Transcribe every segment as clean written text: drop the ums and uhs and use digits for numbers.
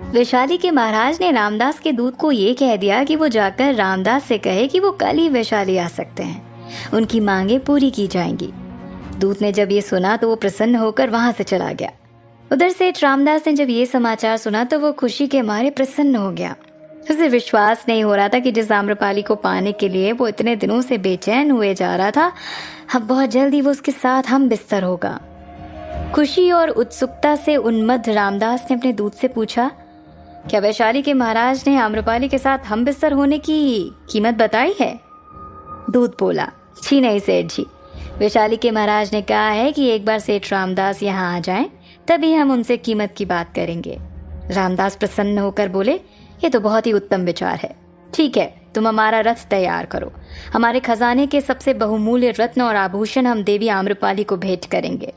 वैशाली के महाराज ने रामदास के दूत को ये कह दिया कि वो जाकर रामदास से कहे कि वो कल ही वैशाली आ सकते हैं, उनकी मांगे पूरी की जाएंगी। दूत ने जब ये सुना तो वो प्रसन्न होकर वहां से चला गया। उधर सेठ रामदास ने जब ये समाचार सुना तो वो खुशी के मारे प्रसन्न हो गया। उसे विश्वास नहीं हो रहा था कि जिस आम्रपाली को पाने के लिए वो इतने दिनों से बेचैन हुए जा रहा था, अब बहुत जल्दी वो उसके साथ हम बिस्तर होगा। खुशी और उत्सुकता से उन्मत्त रामदास ने अपने दूत से पूछा, क्या वैशाली के महाराज ने आम्रपाली के साथ हम बिस्तर होने की कीमत बताई है? दूत बोला, जी नहीं सेठ जी, वैशाली के महाराज ने कहा है कि एक बार सेठ रामदास यहाँ आ जाएं, तभी हम उनसे कीमत की बात करेंगे। रामदास प्रसन्न होकर बोले, ये तो बहुत ही उत्तम विचार है। ठीक है, तुम हमारा रथ तैयार करो। हमारे खजाने के सबसे बहुमूल्य रत्न और आभूषण हम देवी आम्रपाली को भेंट करेंगे।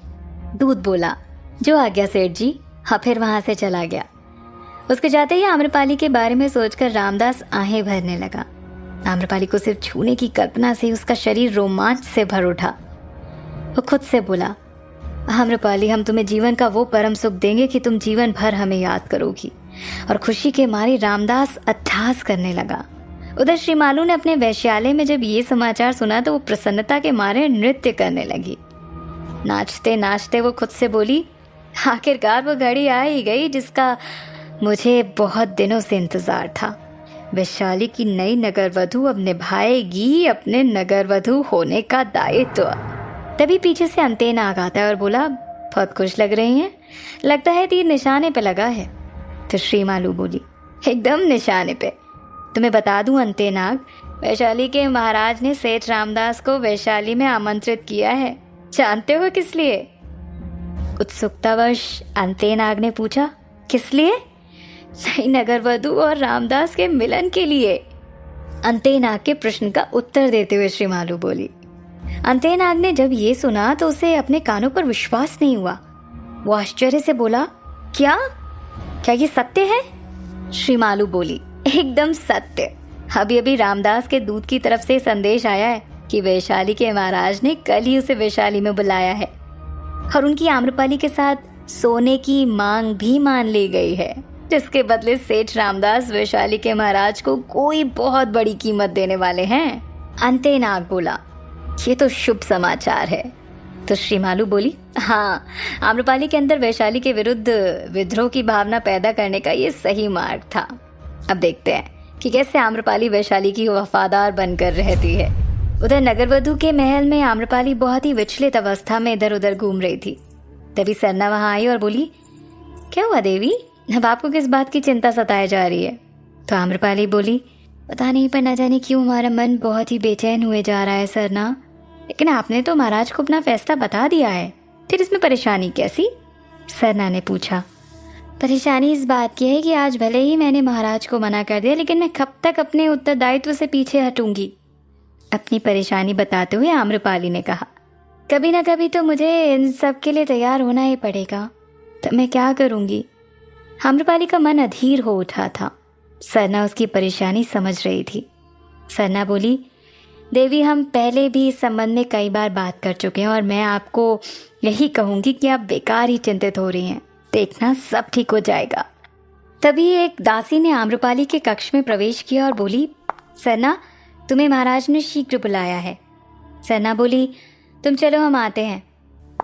दूत बोला, जो आज्ञा सेठ जी। हाँ, फिर वहां से चला गया। उसके जाते ही आम्रपाली के बारे में सोचकर रामदास आहें भरने लगा। आम्रपाली को सिर्फ छूने की कल्पना से उसका शरीर रोमांच से भर उठा। वो खुद से बोला, आम्रपाली, हम तुम्हें जीवन का वो परम सुख देंगे कि तुम जीवन भर हमें याद करोगी। और खुशी के मारे रामदास अट्टहास करने लगा। उधर श्रीमालू ने अपने वैश्यालय में जब ये समाचार सुना तो वो प्रसन्नता के मारे नृत्य करने लगी। नाचते नाचते वो खुद से बोली, आखिरकार वो घड़ी आ ही गई जिसका मुझे बहुत दिनों से इंतजार था। वैशाली की नई नगरवधू अब निभाएगी अपने नगरवधू होने का दायित्व। तभी पीछे से अंतेन आ आता है और बोला, बहुत खुश लग रही हैं, लगता है तीर निशाने पे लगा है। तो श्रीमालू बोली, एकदम निशाने पे। तुम्हें बता दूं अंतेनाग, वैशाली के महाराज ने सेठ रामदास को वैशाली में आमंत्रित किया है। जानते हो किस लिए? उत्सुकतावश अंतेनाग ने पूछा, किस लिए? नई नगरवधू और रामदास के मिलन के लिए। अंतेनाग के प्रश्न का उत्तर देते हुए श्रीमालू बोली। अंतेनाग ने जब ये सुना तो उसे अपने कानों पर विश्वास नहीं हुआ। वो आश्चर्य से बोला, क्या ये सत्य है? श्रीमालू बोली, एकदम सत्य। अभी अभी रामदास के दूत की तरफ से संदेश आया है कि वैशाली के महाराज ने कल ही उसे वैशाली में बुलाया है और उनकी आम्रपाली के साथ सोने की मांग भी मान ली गई है, जिसके बदले सेठ रामदास वैशाली के महाराज को कोई बहुत बड़ी कीमत देने वाले हैं। अंतेनाग बोला, ये तो शुभ समाचार है। तो श्रीमालू बोली, हाँ, आम्रपाली के अंदर वैशाली के विरुद्ध विद्रोह की भावना पैदा करने का ये सही मार्ग था। अब देखते हैं कि कैसे आम्रपाली वैशाली की वफादार बनकर रहती है। उधर नगरवधू के महल में आम्रपाली बहुत ही विचलित अवस्था में इधर उधर घूम रही थी। तभी सरना वहां आई और बोली, क्या हुआ देवी, अब आपको किस बात की चिंता सताए जा रही है? तो आम्रपाली बोली, पता नहीं, पर न जाने क्यों हमारा मन बहुत ही बेचैन हुए जा रहा है सरना। लेकिन आपने तो महाराज को अपना फैसला बता दिया है, फिर इसमें परेशानी कैसी? सरना ने पूछा। परेशानी इस बात की है कि आज भले ही मैंने महाराज को मना कर दिया, लेकिन मैं कब तक अपने उत्तरदायित्व से पीछे हटूंगी? अपनी परेशानी बताते हुए आम्रपाली ने कहा, कभी ना कभी तो मुझे इन सब के लिए तैयार होना ही पड़ेगा, तो मैं क्या करूंगी? आम्रपाली का मन अधीर हो उठा था। सरना उसकी परेशानी समझ रही थी। सरना बोली, देवी, हम पहले भी इस संबंध में कई बार बात कर चुके हैं और मैं आपको यही कहूंगी कि आप बेकार ही चिंतित हो रही हैं। देखना, सब ठीक हो जाएगा। तभी एक दासी ने आम्रपाली के कक्ष में प्रवेश किया और बोली, सरना, तुम्हें महाराज ने शीघ्र बुलाया है। सरना बोली, तुम चलो, हम आते हैं।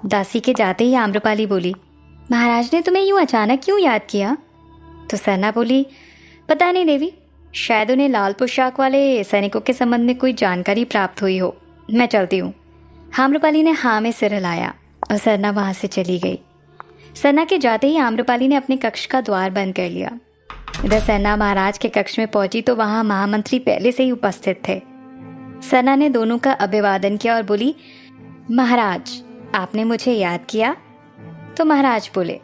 दासी के जाते ही आम्रपाली बोली, महाराज ने तुम्हें यूं अचानक क्यों याद किया? तो सरना बोली, पता नहीं देवी, शायद उन्हें लाल पोशाक वाले सैनिकों के संबंध में कोई जानकारी प्राप्त हुई हो। मैं चलती हूँ। आम्रपाली ने हाँ में सिर हिलाया और सरना वहां से चली गई। सरना के जाते ही आम्रपाली ने अपने कक्ष का द्वार बंद कर लिया। इधर सरना महाराज के कक्ष में पहुंची तो वहां महामंत्री पहले से ही उपस्थित थे। सरना ने दोनों का अभिवादन किया और बोली, महाराज, आपने मुझे याद किया? तो महाराज बोले,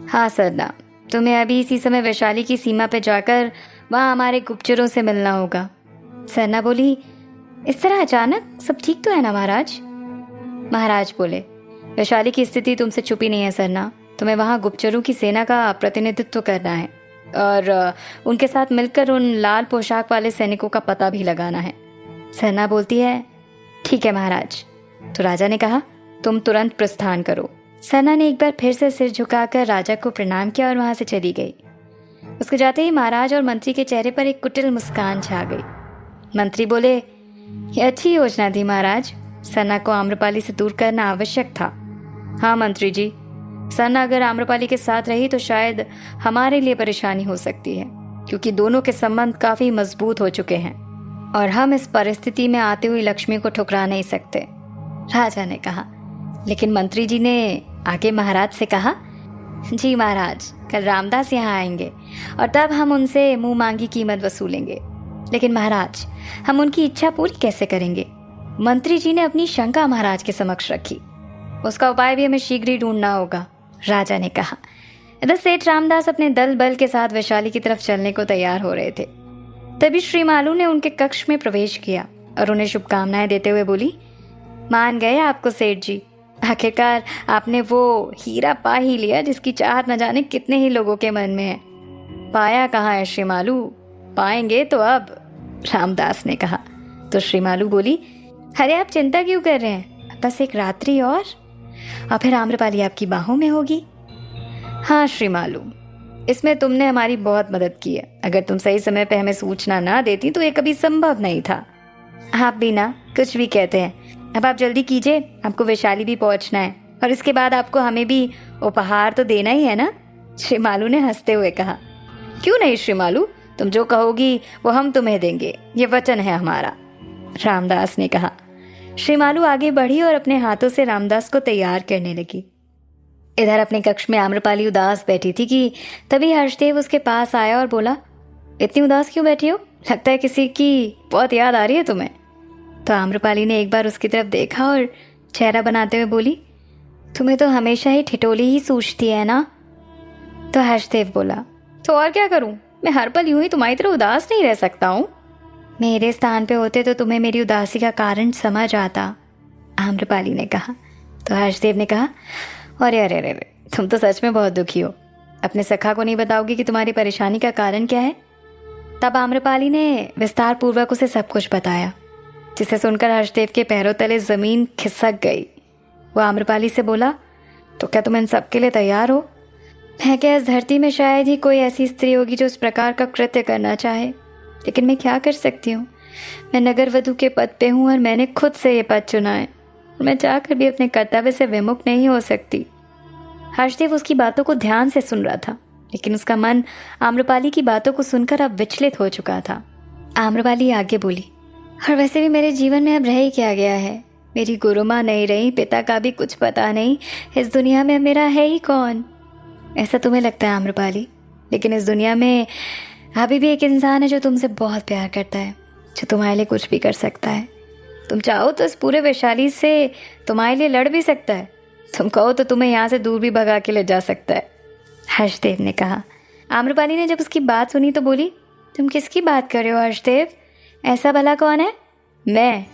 हाँ सरना, तुम्हें अभी इसी समय वैशाली की सीमा पर जाकर वहाँ हमारे गुप्तचरों से मिलना होगा। सरना बोली, इस तरह अचानक? सब ठीक तो है ना महाराज? महाराज बोले, वैशाली की स्थिति तुमसे छुपी नहीं है सरना। तुम्हें वहाँ गुप्तचरों की सेना का प्रतिनिधित्व करना है और उनके साथ मिलकर उन लाल पोशाक वाले सैनिकों का पता भी लगाना है। सरना बोलती है, ठीक है महाराज। तो राजा ने कहा, तुम तुरंत प्रस्थान करो। सरना ने एक बार फिर से सिर झुकाकर राजा को प्रणाम किया और वहां से चली गई। उसके जाते ही महाराज और मंत्री के चेहरे पर एक कुटिल मुस्कान छा गई। मंत्री बोले, ये अच्छी योजना थी महाराज, सना को आम्रपाली से दूर करना आवश्यक था। हाँ मंत्री जी, सना अगर आम्रपाली के साथ रही तो शायद हमारे लिए परेशानी हो सकती है, क्योंकि दोनों के संबंध काफी मजबूत हो चुके हैं और हम इस परिस्थिति में आती हुई लक्ष्मी को ठुकरा नहीं सकते, राजा ने कहा। लेकिन मंत्री जी ने आगे महाराज से कहा, जी महाराज, कल रामदास यहाँ आएंगे और तब हम उनसे मुंह मांगी कीमत वसूलेंगे। लेकिन महाराज, हम उनकी इच्छा पूरी कैसे करेंगे? मंत्री जी ने अपनी शंका महाराज के समक्ष रखी। उसका उपाय भी हमें शीघ्र ही ढूंढना होगा, राजा ने कहा। इधर सेठ रामदास अपने दल बल के साथ वैशाली की तरफ चलने को तैयार हो रहे थे। तभी श्री मालू ने उनके कक्ष में प्रवेश किया और उन्हें शुभकामनाएं देते हुए बोली, मान गए आपको सेठ जी, आखिरकार आपने वो हीरा पा ही लिया जिसकी चाहत न जाने कितने ही लोगों के मन में है। पाया कहाँ है श्री मालू? पाएंगे तो अब, रामदास ने कहा। तो श्री मालू बोली, अरे आप चिंता क्यों कर रहे हैं, बस एक रात्रि और फिर आम्रपाली आपकी बाहों में होगी। हाँ श्री मालू, इसमें तुमने हमारी बहुत मदद की है। अगर तुम सही समय पे हमें सूचना ना देती तो ये कभी संभव नहीं था। आप भी ना कुछ भी कहते हैं। अब आप जल्दी कीजिए, आपको वैशाली भी पहुंचना है और इसके बाद आपको हमें भी उपहार तो देना ही है ना, श्री मालू ने हंसते हुए कहा। क्यों नहीं श्री मालू, तुम जो कहोगी वो हम तुम्हें देंगे, ये वचन है हमारा, रामदास ने कहा। श्री मालू आगे बढ़ी और अपने हाथों से रामदास को तैयार करने लगी। इधर अपने कक्ष में आम्रपाली उदास बैठी थी कि तभी हर्षदेव उसके पास आया और बोला, इतनी उदास क्यों बैठी हो? लगता है किसी की बहुत याद आ रही है तुम्हें। तो आम्रपाली ने एक बार उसकी तरफ देखा और चेहरा बनाते हुए बोली, तुम्हें तो हमेशा ही ठिठोली ही सूझती है ना। तो हर्षदेव बोला, तो और क्या करूं, मैं हर पल यूं ही तुम्हारी तरह उदास नहीं रह सकता हूं। मेरे स्थान पे होते तो तुम्हें मेरी उदासी का कारण समझ आता, आम्रपाली ने कहा। तो हर्षदेव ने कहा, अरे अरे अरे, तुम तो सच में बहुत दुखी हो। अपने सखा को नहीं बताओगी कि तुम्हारी परेशानी का कारण क्या है? तब आम्रपाली ने विस्तार पूर्वक उसे सब कुछ बताया, जिसे सुनकर हर्षदेव के पैरों तले जमीन खिसक गई। वो आम्रपाली से बोला, तो क्या तुम इन सब के लिए तैयार हो? मैं क्या इस धरती में शायद ही कोई ऐसी स्त्री होगी जो इस प्रकार का कृत्य करना चाहे, लेकिन मैं क्या कर सकती हूँ। मैं नगर वधू के पद पे हूँ और मैंने खुद से ये पद चुना है। मैं चाहकर भी अपने कर्तव्य से विमुख नहीं हो सकती। हर्षदेव उसकी बातों को ध्यान से सुन रहा था, लेकिन उसका मन आम्रपाली की बातों को सुनकर अब विचलित हो चुका था। आम्रपाली आगे बोली, और वैसे भी मेरे जीवन में अब रह ही क्या गया है? मेरी गुरु माँ नहीं रही, पिता का भी कुछ पता नहीं, इस दुनिया में मेरा है ही कौन? ऐसा तुम्हें लगता है आम्रपाली, लेकिन इस दुनिया में अभी भी एक इंसान है जो तुमसे बहुत प्यार करता है, जो तुम्हारे लिए कुछ भी कर सकता है। तुम चाहो तो इस पूरे वैशाली से तुम्हारे लिए लड़ भी सकता है। तुम कहो तो तुम्हें यहाँ से दूर भी भगा के ले जा सकता है, हर्षदेव ने कहा। आम्रपाली ने जब उसकी बात सुनी तो बोली, तुम किसकी बात कर रहे हो हर्षदेव? ऐसा भला कौन है? मैं,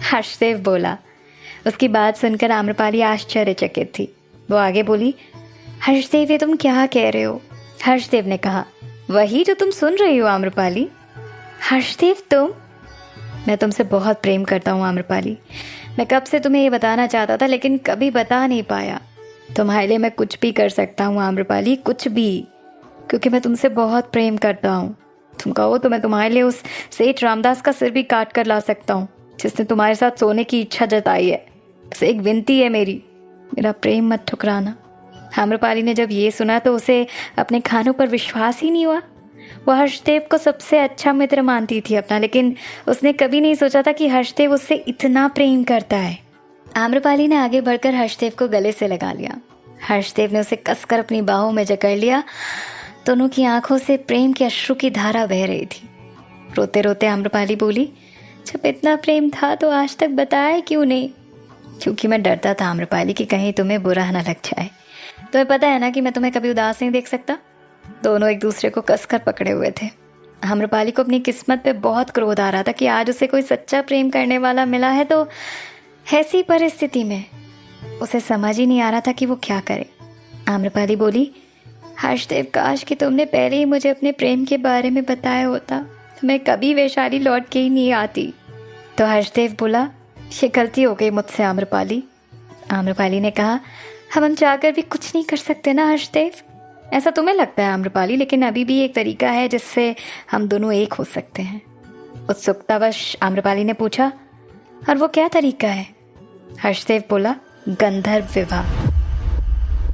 हर्षदेव बोला। उसकी बात सुनकर आम्रपाली आश्चर्यचकित थी। वो आगे बोली, हर्षदेव ये तुम क्या कह रहे हो? हर्षदेव ने कहा, वही जो तुम सुन रही हो आम्रपाली। हर्षदेव तुम? मैं तुमसे बहुत प्रेम करता हूँ आम्रपाली। मैं कब से तुम्हें ये बताना चाहता था लेकिन कभी बता नहीं पाया। तुम्हारे लिए मैं कुछ भी कर सकता हूँ आम्रपाली, कुछ भी, क्योंकि मैं तुमसे बहुत प्रेम करता हूँ। तुम कहो तो मैं तुम्हारे लिए उस सेठ रामदास का सिर भी काट कर ला सकता हूँ जिसने तुम्हारे साथ सोने की इच्छा जताई है। बस एक विनती है मेरी, मेरा प्रेम मत ठुकराना। आम्रपाली ने जब ये सुना तो उसे अपने कानों पर विश्वास ही नहीं हुआ। वो हर्षदेव को सबसे अच्छा मित्र मानती थी अपना, लेकिन उसने कभी नहीं सोचा था कि हर्षदेव उससे इतना प्रेम करता है। आम्रपाली ने आगे बढ़कर हर्षदेव को गले से लगा लिया। हर्षदेव ने उसे कसकर अपनी बाहों में जकड़ लिया। दोनों की आंखों से प्रेम की अश्रु की धारा बह रही थी। रोते रोते आम्रपाली बोली, जब इतना प्रेम था तो आज तक बताया क्यों नहीं? क्योंकि मैं डरता था आम्रपाली कि कहीं तुम्हें बुरा ना लग जाए। तुम्हें पता है ना कि मैं तुम्हें कभी उदास नहीं देख सकता। दोनों एक दूसरे को कसकर पकड़े हुए थे। आम्रपाली को अपनी किस्मत पे बहुत क्रोध आ रहा था कि आज उसे कोई सच्चा प्रेम करने वाला मिला है, तो ऐसी परिस्थिति में उसे समझ ही नहीं आ रहा था कि वो क्या करे। आम्रपाली बोली, हर्षदेव काश कि तुमने पहले ही मुझे अपने प्रेम के बारे में बताया होता तो मैं कभी वैशाली लौट के ही नहीं आती। तो हर्षदेव बोला, ये गलती हो गई मुझसे आम्रपाली। आम्रपाली ने कहा, हम चाहकर भी कुछ नहीं कर सकते ना हर्षदेव। ऐसा तुम्हें लगता है आम्रपाली, लेकिन अभी भी एक तरीका है जिससे हम दोनों एक हो सकते हैं। उत्सुकतावश आम्रपाली ने पूछा, और वो क्या तरीका है? हर्षदेव बोला, गंधर्व विवाह।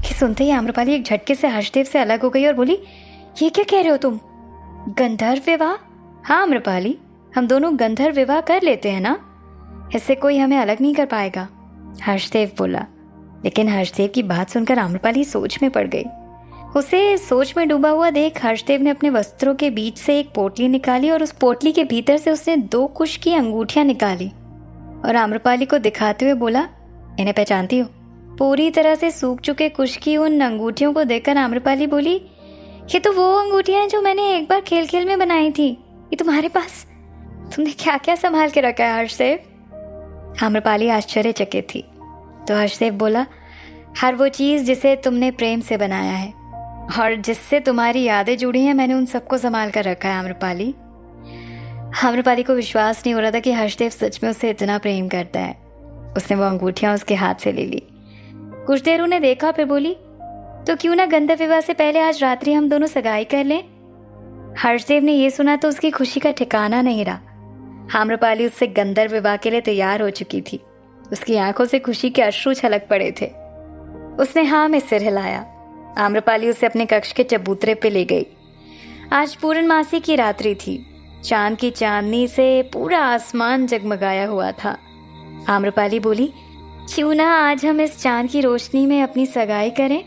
ये सुनते ही आम्रपाली एक झटके से हर्षदेव से अलग हो गई और बोली, ये क्या कह रहे हो तुम? गंधर्व विवाह? हाँ आम्रपाली, हम दोनों गंधर्व विवाह कर लेते हैं ना, इससे कोई हमें अलग नहीं कर पाएगा, हर्षदेव बोला। लेकिन हर्षदेव की बात सुनकर आम्रपाली सोच में पड़ गई। उसे सोच में डूबा हुआ देख हर्षदेव ने अपने वस्त्रों के बीच से एक पोटली निकाली और उस पोटली के भीतर से उसने 2 कुश की अंगूठियां निकाली और आम्रपाली को दिखाते हुए बोला, इन्हें पहचानती हो? पूरी तरह से सूख चुके कुश की उन अंगूठियों को देखकर आम्रपाली बोली, ये तो वो अंगूठियां हैं जो मैंने एक बार खेल खेल में बनाई थी। ये तुम्हारे पास, तुमने क्या क्या संभाल के रखा है हर्षदेव? आम्रपाली आश्चर्यचकित थी। तो हर्षदेव बोला, हर वो चीज जिसे तुमने प्रेम से बनाया है और जिससे तुम्हारी यादें जुड़ी हैं, मैंने उन सबको संभाल कर रखा है आम्रपाली। आम्रपाली को विश्वास नहीं हो रहा था कि हर्षदेव सच में उसे इतना प्रेम करता है। उसने वो अंगूठियां उसके हाथ से ले ली। कुछ देर उन्हें देखा, फिर बोली, तो क्यों ना गंधर्व विवाह से पहले आज रात्रि हम दोनों सगाई कर लें? हर्षदेव ने यह सुना तो उसकी खुशी का ठिकाना नहीं रहा। आम्रपाली उससे गंधर्व विवाह के लिए तैयार हो चुकी थी। उसकी आंखों से खुशी के अश्रु छलक पड़े थे। उसने हाँ में सिर हिलाया। आम्रपाली उसे अपने कक्ष के चबूतरे पे ले गई। आज पूर्णमासी की रात्रि थी। चांद की चांदनी से पूरा आसमान जगमगाया हुआ था। आम्रपाली बोली, क्यों ना आज हम इस चांद की रोशनी में अपनी सगाई करें?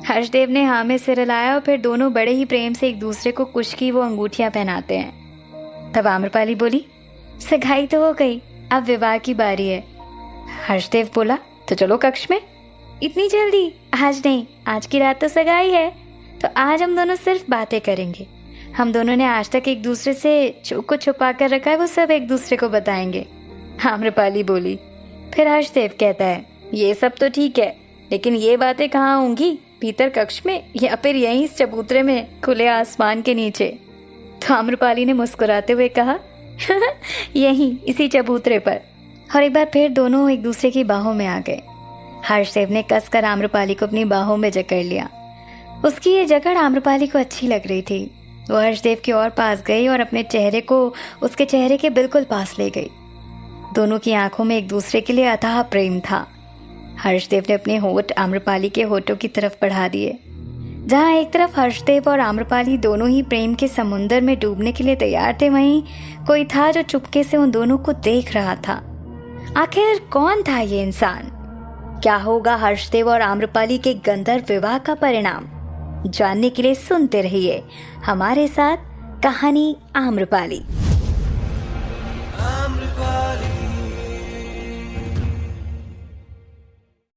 हर्षदेव ने हाँ में सिर हिलाया और फिर दोनों बड़े ही प्रेम से एक दूसरे को कुश की वो अंगूठियां पहनाते हैं। तब आम्रपाली बोली, सगाई तो हो गई, अब विवाह की बारी है। हर्षदेव बोला, तो चलो कक्ष में। इतनी जल्दी? आज नहीं, आज की रात तो सगाई है, तो आज हम दोनों सिर्फ बातें करेंगे। हम दोनों ने आज तक एक दूसरे से जो कुछ छुपा कर रखा है वो सब एक दूसरे को बताएंगे, आम्रपाली बोली। फिर हर्षदेव कहता है, ये सब तो ठीक है, लेकिन ये बातें कहाँ होंगी? भीतर कक्ष में या फिर यहीं इस चबूतरे में खुले आसमान के नीचे? तो आम्रपाली ने मुस्कुराते हुए कहा, यहीं इसी चबूतरे पर। और एक बार फिर दोनों एक दूसरे की बाहों में आ गए। हर्षदेव ने कसकर आम्रपाली को अपनी बाहों में जकड़ लिया। उसकी ये जकड़ आम्रपाली को अच्छी लग रही थी। वो हर्षदेव की ओर पास गई और अपने चेहरे को उसके चेहरे के बिल्कुल पास ले गई। दोनों की आंखों में एक दूसरे के लिए अथाह प्रेम था। हर्षदेव ने अपने होठ आम्रपाली के होठों की तरफ बढ़ा दिए। जहाँ एक तरफ हर्षदेव और आम्रपाली दोनों ही प्रेम के समुंदर में डूबने के लिए तैयार थे, वहीं कोई था जो चुपके से उन दोनों को देख रहा था। आखिर कौन था ये इंसान? क्या होगा हर्षदेव और आम्रपाली के गंधर्व विवाह का परिणाम? जानने के लिए सुनते रहिए हमारे साथ कहानी आम्रपाली।